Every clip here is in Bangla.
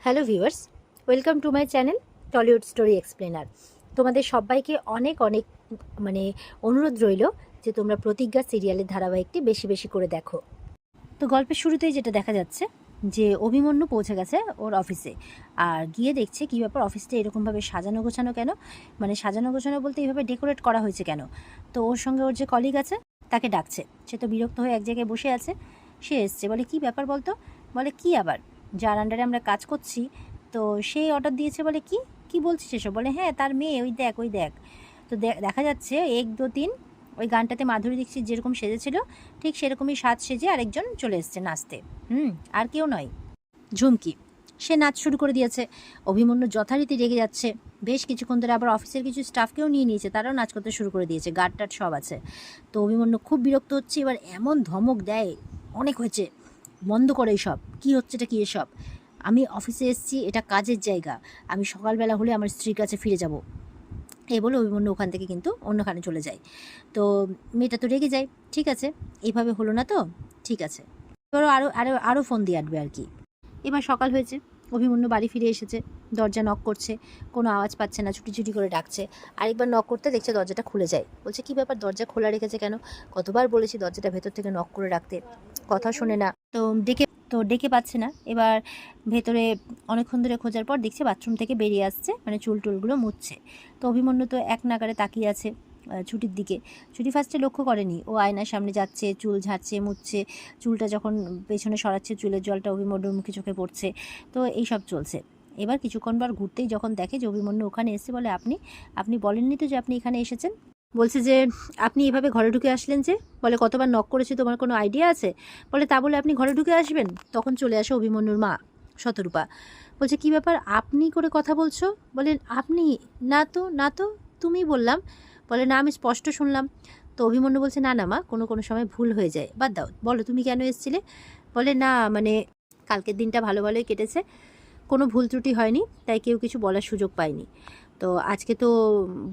Hello viewers, welcome to my channel Tollywood story explainer. তোমাদের সবাইকে অনেক অনেক মানে অনুরোধ রইল যে তোমরা প্রতিজ্ঞা সিরিয়ালের ধারাবাহিকটি বেশি বেশি করে দেখো। তো গল্পের শুরুতেই যেটা দেখা যাচ্ছে যে অভিমন্যু পৌঁছে গেছে ওর অফিসে, আর গিয়ে দেখছে কী ব্যাপার, অফিসটা এরকমভাবে সাজানো গোছানো কেন, মানে সাজানো গোছানো বলতে এইভাবে ডেকোরেট করা হয়েছে কেন। তো ওর সঙ্গে ওর যে কলিগ আছে তাকে ডাকছে, সে তো বিরক্ত হয়ে এক জায়গায় বসে আছে। সে এসছে, বলে কি ব্যাপার বলতো, বলে কি আবার, যার আন্ডারে আমরা কাজ করছি তো সেই অর্ডার দিয়েছে। বলে কি কি বলছিস এসব, বলে হ্যাঁ তার মেয়ে, ওই দেখ ওই দেখ। তো দেখা যাচ্ছে 1 2 3 ওই গানটাতে মাধুরী দীক্ষিত যেরকম সেজেছিল ঠিক সেরকমই সাজ সেজে আরেকজন চলে এসছে নাচতে। আর কেউ নয়, ঝুমকি। সে নাচ শুরু করে দিয়েছে। অভিমন্যু যথারীতি রেগে যাচ্ছে। বেশ কিছুক্ষণ ধরে আবার অফিসের কিছু স্টাফকেও নিয়ে নিয়েছে, তারাও নাচ করতে শুরু করে দিয়েছে, গার্ড টার্ড সব আছে। তো অভিমন্যু খুব বিরক্ত হচ্ছে, এবার এমন ধমক দেয়, অনেক হয়েছে, বন্ধ করে সব, কী হচ্ছে এটা, কী এসব, আমি অফিসে এসেছি, এটা কাজের জায়গা, আমি সকালবেলা হলে আমার স্ত্রীর কাছে ফিরে যাব। এই বলে অভিমন্যু ওখান থেকে কিন্তু অন্যখানে চলে যায়। তো মেয়েটা তো রেগে যায়, ঠিক আছে এইভাবে হলো না তো, ঠিক আছে এবারও আরও আরও আরও ফোন দিয়ে আটবে আর কি। এবার সকাল হয়েছে, অভিমন্যু বাড়ি ফিরে এসেছে, দরজা নক করছে, কোনো আওয়াজ পাচ্ছে না, ছুটি ছুটি করে ডাকছে। আরেকবার নক করতে দেখছে দরজাটা খুলে যায়, বলছে কি ব্যাপার, দরজা খোলা রেখেছে কেন, কতবার বলেছি দরজাটা ভেতর থেকে নক করে রাখতে, কথা শোনে না। ডেকে পাচ্ছে না। এবার ভেতরে অনেকক্ষণ ধরে খোঁজার পর দেখছে বাথরুম থেকে বেরিয়ে আসছে, মানে চুল টুলগুলো মুছছে। তো অভিমন্যু তো এক নাগারে তাকিয়ে আছে ছুটির দিকে। ছুটি ফার্স্টে লক্ষ্য করেনি, ও আয়নার সামনে যাচ্ছে, চুল ঝাড়ছে, মুছছে, চুলটা যখন পেছনে সরাচ্ছে চুলের জলটা অভিমন্যুর মুখে চোখে পড়ছে। তো এই সব চলছে। এবার কিছুক্ষণ বার ঘুরতেই যখন দেখে যে অভিমন্যু ওখানে এসে, বলে আপনি বলেননি তো যে আপনি এখানে এসেছেন। বলছে যে আপনি এভাবে ঘরে ঢুকে আসলেন যে, বলে কতবার নক করেছি, তোমার কোনো আইডিয়া আছে, বলে তা বলে আপনি ঘরে ঢুকে আসবেন। তখন চলে আসে অভিমন্যুর মা শতরূপা, বলছে কি ব্যাপার আপনি করে কথা বলছো, বলে আপনি, না তো না তো, তুমি বললাম, বলে না আমি স্পষ্ট শুনলাম। তো অভিমন্যু বলছে না না মা, কোনো কোনো সময় ভুল হয়ে যায়, বাদ দাও, বলো তুমি কেন এসেছিলে। বলে না মানে কালকের দিনটা ভালো ভালোই কেটেছে, কোনো ভুল ত্রুটি হয়নি, তাই কেউ কিছু বলার সুযোগ পায়নি। তো আজকে তো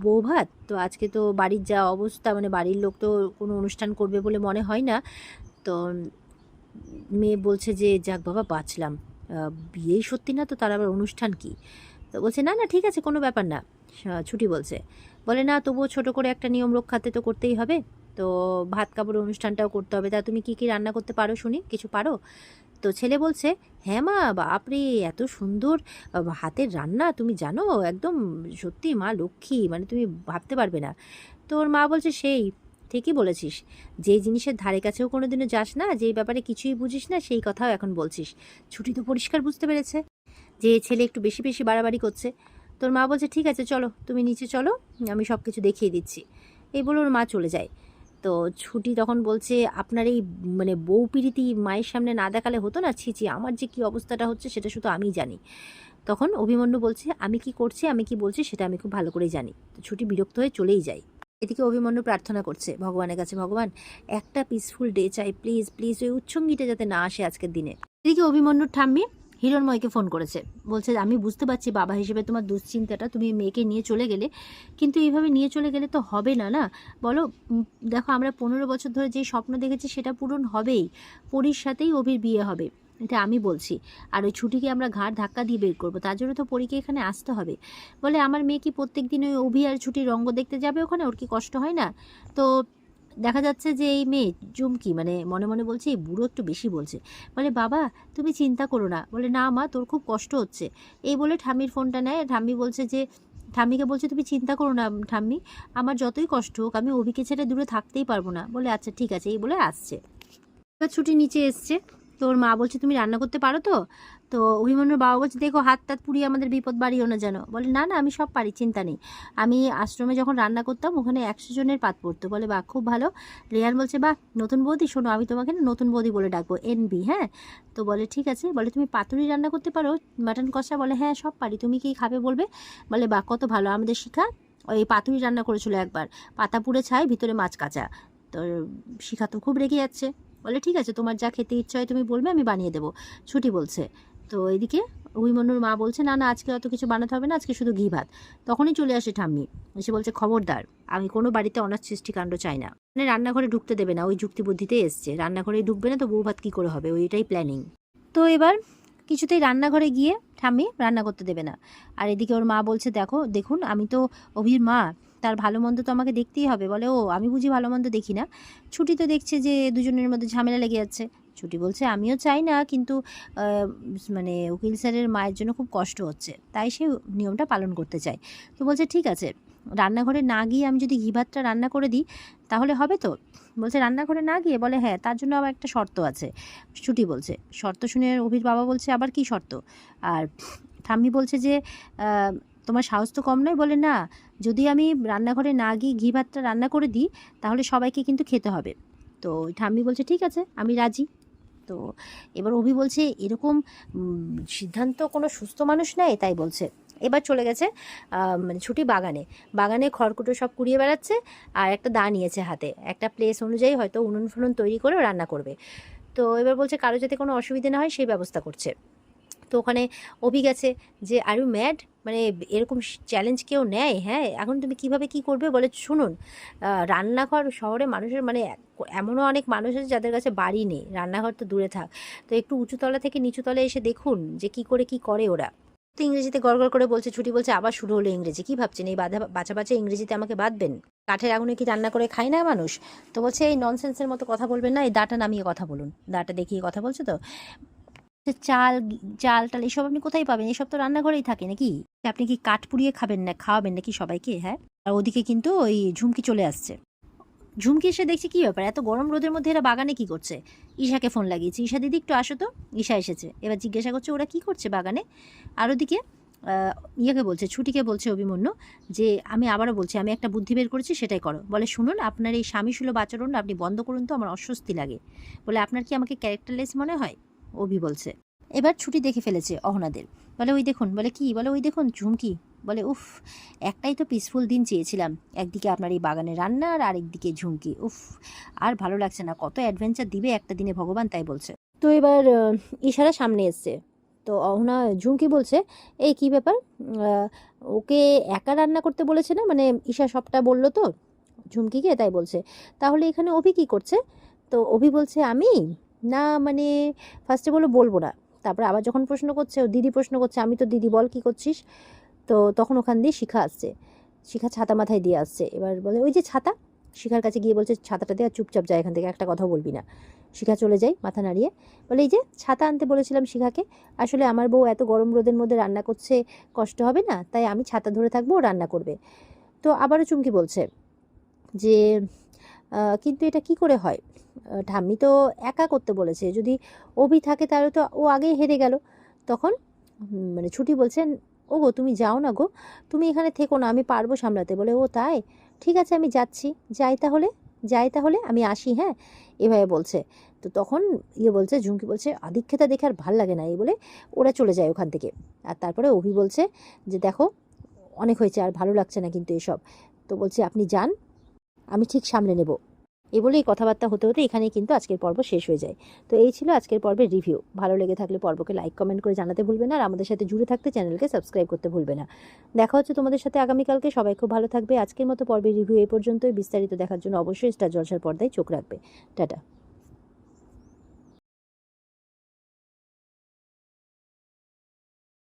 বউ ভাত, তো আজকে তো বাড়ির যা অবস্থা, মানে বাড়ির লোক তো কোনো অনুষ্ঠান করবে বলে মনে হয় না। তো মেয়ে বলছে যে যাক বাবা বাঁচলাম, বিয়েই সত্যি না তো তার আবার অনুষ্ঠান কি। তো বলছে না না ঠিক আছে কোনো ব্যাপার না। ছুটি বলছে, বলে না তবুও ছোট করে একটা নিয়ম রক্ষাতে তো করতেই হবে, তো ভাত কাপড়ের অনুষ্ঠানটাও করতে হবে, তা তুমি কি কি রান্না করতে পারো শুনি, কিছু পারো। তো ছেলে বলছে হ্যাঁ মা, বাপরে এত সুন্দর হাতের রান্না তুমি জানো, একদম সত্যি মা লক্ষ্মী, মানে তুমি ভাবতে পারবে না। তো ওর মা বলছে সেই ঠিকই বলেছিস, যেই জিনিসের ধারে কাছেও কোনো দিনও যাস না, যেই ব্যাপারে কিছুই বুঝিস না, সেই কথাও এখন বলছিস। ছুটি তো পরিষ্কার বুঝতে পেরেছে যে ছেলে একটু বেশি বেশি বাড়াবাড়ি করছে। তোর মা বলছে ঠিক আছে চলো তুমি নিচে চলো, আমি সব কিছু দেখিয়ে দিচ্ছি। এই বলে ওর মা চলে যায়। তো ছুটি তখন বলছে আপনার এই মানে বউ পিড়িতি মায়ের সামনে না দেখালে হতো না, ছি ছি, আমার যে কী অবস্থাটা হচ্ছে সেটা শুধু আমিই জানি। তখন অভিমন্যু বলছে আমি কি করছি, আমি কি বলছি সেটা আমি খুব ভালো করেই জানি। তো ছুটি বিরক্ত হয়ে চলেই যায়। এদিকে অভিমন্যু প্রার্থনা করছে ভগবানের কাছে, ভগবান একটা পিসফুল ডে চাই, প্লিজ প্লিজ, ওই উচ্ছঙ্গিটা যাতে না আসে আজকের দিনে। এদিকে অভিমন্যুর ঠাম্মি হিরণময়কে ফোন করেছে, বলছে আমি বুঝতে পারছি বাবা হিসেবে তোমার দুশ্চিন্তাটা, তুমি মেয়েকে নিয়ে চলে গেলে, কিন্তু এইভাবে নিয়ে চলে গেলে তো হবে না না, বলো। দেখো আমরা 15 বছর ধরে যে স্বপ্ন দেখেছি সেটা পূরণ হবেই, পরীর সাথেই অভির বিয়ে হবে, এটা আমি বলছি। আর ওই ছুটিকে আমরা ঘাড় ধাক্কা দিয়ে বের করবো, তার জন্য তো পরীকে এখানে আসতে হবে। বলে আমার মেয়ে কি প্রত্যেক দিন ওই অভি আর ছুটির রঙ্গ দেখতে যাবে ওখানে, ওর কি কষ্ট হয় না। তো দেখা যাচ্ছে যে এই মেয়ে চুমকি মানে মনে মনে বলছে এই বুড়ো একটু বেশি বলছে। বলে বাবা তুমি চিন্তা করো না, বলে না মা তোর খুব কষ্ট হচ্ছে। এই বলে ঠাম্মির ফোনটা নেয়, ঠাম্মি বলছে যে ঠাম্মিকে বলছে তুমি চিন্তা করো না ঠাম্মি, আমার যতই কষ্ট হোক আমি অভিকে ছেড়ে দূরে থাকতেই পারবো না। বলে আচ্ছা ঠিক আছে, এই বলে আসছে। ছুটি নিচে এসছে, তো ওর মা বলছে তুমি রান্না করতে পারো তো। তো অভিমন্যুর বাবা বলছে দেখো হাত টাত পুড়িয়ে আমাদের বিপদ বাড়িও না যেন। বলে না না আমি সব পারি, চিন্তা নেই, আমি আশ্রমে যখন রান্না করতাম ওখানে 100 জনের পাত পড়তো। বলে বাহ খুব ভালো। রেহান বলছে বাহ নতুন বৌদি, শোনো আমি তোমাকে না নতুন বৌদি বলে ডাকবো, NB, হ্যাঁ। তো বলে ঠিক আছে। বলে তুমি পাতুরি রান্না করতে পারো, মাটন কষা, বলে হ্যাঁ সব পারি, তুমি কি খাবে বলবে। বলে বাহ কত ভালো, আমাদের শিখা ওই পাতুরি রান্না করেছিল একবার, পাতা পুড়ে ছাই ভিতরে মাছ কাঁচা। তো শিখা তো খুব রেগে যাচ্ছে, বলে ঠিক আছে তোমার যা খেতে ইচ্ছা হয় তুমি বলবে, আমি বানিয়ে দেবো। ছুটি বলছে। তো এদিকে অভিমন্যুর মা বলছে না না আজকে অত কিছু বানাতে হবে না, আজকে শুধু ঘি ভাত। তখনই চলে আসে ঠাম্মি, এসে বলছে খবরদার, আমি কোনো বাড়িতে অনাথ সৃষ্টিকাণ্ড চাই না, মানে রান্নাঘরে ঢুকতে দেবে না, ওই যুক্তি বুদ্ধিতে এসছে, রান্নাঘরে ঢুকবে না তো বউ ভাত কী করে হবে, ওইটাই প্ল্যানিং। তো এবার কিছুতেই রান্নাঘরে গিয়ে ঠাম্মি রান্না করতে দেবে না। আর এদিকে ওর মা বলছে, দেখুন আমি তো অভির মা, তার ভালো মন্দ তো আমাকে দেখতেই হবে। বলে, ও আমি বুঝি ভালো মন্দ দেখি না? ছুটি তো দেখছে যে দুজনের মধ্যে ঝামেলা লেগে যাচ্ছে। ছুটি বলছে, আমিও চাই না, কিন্তু মানে উকিল স্যারের মায়ের জন্য খুব কষ্ট হচ্ছে, তাই সে নিয়মটা পালন করতে চায়। তো বলছে, ঠিক আছে, রান্নাঘরে না গিয়ে আমি যদি ঘি ভাতটা রান্না করে দিই তাহলে হবে তো? বলছে, রান্নাঘরে না গিয়ে? বলে, হ্যাঁ, তার জন্য আবার একটা শর্ত আছে। ছুটি বলছে। শর্ত শুনে অভির বাবা বলছে, আবার কি শর্ত? আর ঠাম্মি বলছে যে, তোমার সাহস তো কম নয়? বলে, না, যদি আমি রান্নাঘরে না গিয়ে ঘি ভাতটা রান্না করে দিই তাহলে সবাইকে কিন্তু খেতে হবে। তো ঠাম্মি বলছে, ঠিক আছে, আমি রাজি। তো এবার অভি বলছে, এরকম সিদ্ধান্ত কোনো সুস্থ মানুষ নেয়, তাই বলছে। এবার চলে গেছে মানে ছুটি বাগানে খড়কুটো সব কুড়িয়ে বেড়াচ্ছে, আর একটা দা নিয়েছে হাতে, একটা প্লেস অনুযায়ী হয়তো উনুন ফুনুন তৈরি করে রান্না করবে। তো এবার বলছে কারো যাতে কোনো অসুবিধে না হয় সেই ব্যবস্থা করছে। তো ওখানে অভি গেছে যে, আর ইউ ম্যাড, মানে এরকম চ্যালেঞ্জ কেউ নেয়? হ্যাঁ, এখন তুমি কিভাবে কি করবে? বলে, শুনুন, রান্নাঘর শহরে মানুষের মানে এমনও অনেক মানুষ আছে যাদের কাছে বাড়ি নেই, রান্নাঘর তো দূরে থাক, তো একটু উঁচুতলা থেকে নিচুতলে এসে দেখুন যে কি করে ওরা। তো ইংরেজিতে গড়গড় করে বলছে। ছুটি বলছে, আবার শুরু হলো ইংরেজি, কি ভাবছেন এই বাছা বাছা ইংরেজিতে আমাকে বাঁধবেন? কাঠের আগুনে কি রান্না করে খায় না মানুষ? তো বলছে, এই ননসেন্সের মতো কথা বলবেন না, এই দাটা নামিয়ে কথা বলুন, দাটা দেখিয়ে কথা বলছো তো। চাল চাল টাল এসব আপনি কোথায় পাবেন? এসব তো রান্নাঘরেই থাকে নাকি? আপনি কি কাঠ পুড়িয়ে খাওয়াবেন নাকি সবাইকে? হ্যাঁ। আর ওদিকে কিন্তু ওই ঝুমকি চলে আসছে। ঝুমকি এসে দেখছে, কি ব্যাপার, এত গরম রোদের মধ্যে এরা বাগানে কি করছে? ঈশাকে ফোন লাগিয়েছে, ঈশা দিদি একটু আসো তো। ঈশা এসেছে, এবার জিজ্ঞাসা করছে ওরা কি করছে বাগানে। আর ওদিকে ইয়েকে বলছে, ছুটিকে বলছে অভিমন্যু যে, আমি আবারও বলছি, আমি একটা বুদ্ধি বের করেছি, সেটাই করো। বলে, শুনুন, আপনার এই স্বামীসুলভ আচরণ আপনি বন্ধ করুন তো, আমার অস্বস্তি লাগে। বলে, আপনার কি আমাকে ক্যারেক্টারলেস মনে হয়? অভি বলছে। এবার ছুটি দেখে ফেলেছে অহনাদের। বলে, ওই দেখুন। বলে, কি? বলে, ওই দেখুন ঝুমকি। বলে, উফ, একটাই তো পিসফুল দিন চেয়েছিলাম, একদিকে আপনার এই বাগানে রান্না আর আরেকদিকে ঝুমকি। উফ, আর ভালো লাগছে না, কত অ্যাডভেঞ্চার দিবে একটা দিনে ভগবান, তাই বলছে। তো এবার ইশারা সামনে এসছে। তো অহনা ঝুমকি বলছে, এই কি ব্যাপার, ওকে একা রান্না করতে বলেছে না? মানে ঈশা সবটা বললো তো ঝুমকিকে, তাই বলছে। তাহলে এখানে অভি কি করছে? তো অভি বলছে, আমি না, মানে ফার্স্টে বলবো না, তারপরে আবার যখন প্রশ্ন করছে, ও দিদি প্রশ্ন করছে, আমি তো দিদি, বল কি করছিস? তো তখন ওখান দিয়ে শিখা আসছে। শিখা ছাতা মাথায় দিয়ে আসছে। এবার বলে, ওই যে ছাতা। শিখার কাছে গিয়ে বলছে, ছাতাটা দিয়ে চুপচাপ যায় এখান থেকে, একটা কথা বলবি না। শিখা চলে যায় মাথা নাড়িয়ে। বলে, এই যে ছাতা আনতে বলেছিলাম শিখাকে, আসলে আমার বউ এত গরম রোদের মধ্যে রান্না করছে, কষ্ট হবে না, তাই আমি ছাতা ধরে থাকবো, ও রান্না করবে। তো আবারও চুমকি বলছে যে, কিন্তু এটা কি করে হয়? ঠাম্মি তো একা করতে বলেছে, যদি অভি থাকে তাহলে তো ও আগেই হেরে গেল। তখন মানে ছুটি বলছেন, ও গো, তুমি যাও না গো, তুমি এখানে থেকো না, আমি পারবো সামলাতে। বলে, ও তাই, ঠিক আছে, আমি যাচ্ছি, যাই তাহলে আমি আসি, হ্যাঁ, এভাবে বলছে। তো তখন বলছে, ঝুমকি বলছে, আদিক্ষেতা দেখে আর ভাল লাগে না, এই বলে ওরা চলে যায় ওখান থেকে। আর তারপরে অভি বলছে যে, দেখো, অনেক হয়েছে, আর ভালো লাগছে না কিন্তু এসব। তো বলছে, আপনি যান, আমি ঠিক সামলে নেব। এই বলে এই কথাবার্তা হতে হতে এখানেই কিন্তু আজকের পর্ব শেষ হয়ে যায়। তো এই ছিল আজকের পর্বের রিভিউ। ভালো লেগে থাকলে পর্বকে লাইক কমেন্ট করে জানাতে ভুলবে না, আর আমাদের সাথে জুড়ে থাকতে চ্যানেলকে সাবস্ক্রাইব করতে ভুলবে না। দেখা হচ্ছে তোমাদের সাথে আগামীকালকে। সবাই খুব ভালো থাকবে। আজকের মতো পর্বের রিভিউ এই পর্যন্তই। বিস্তারিত দেখার জন্য অবশ্যই স্টার জলসার পর্দায় চোখ রাখবে। টাটা।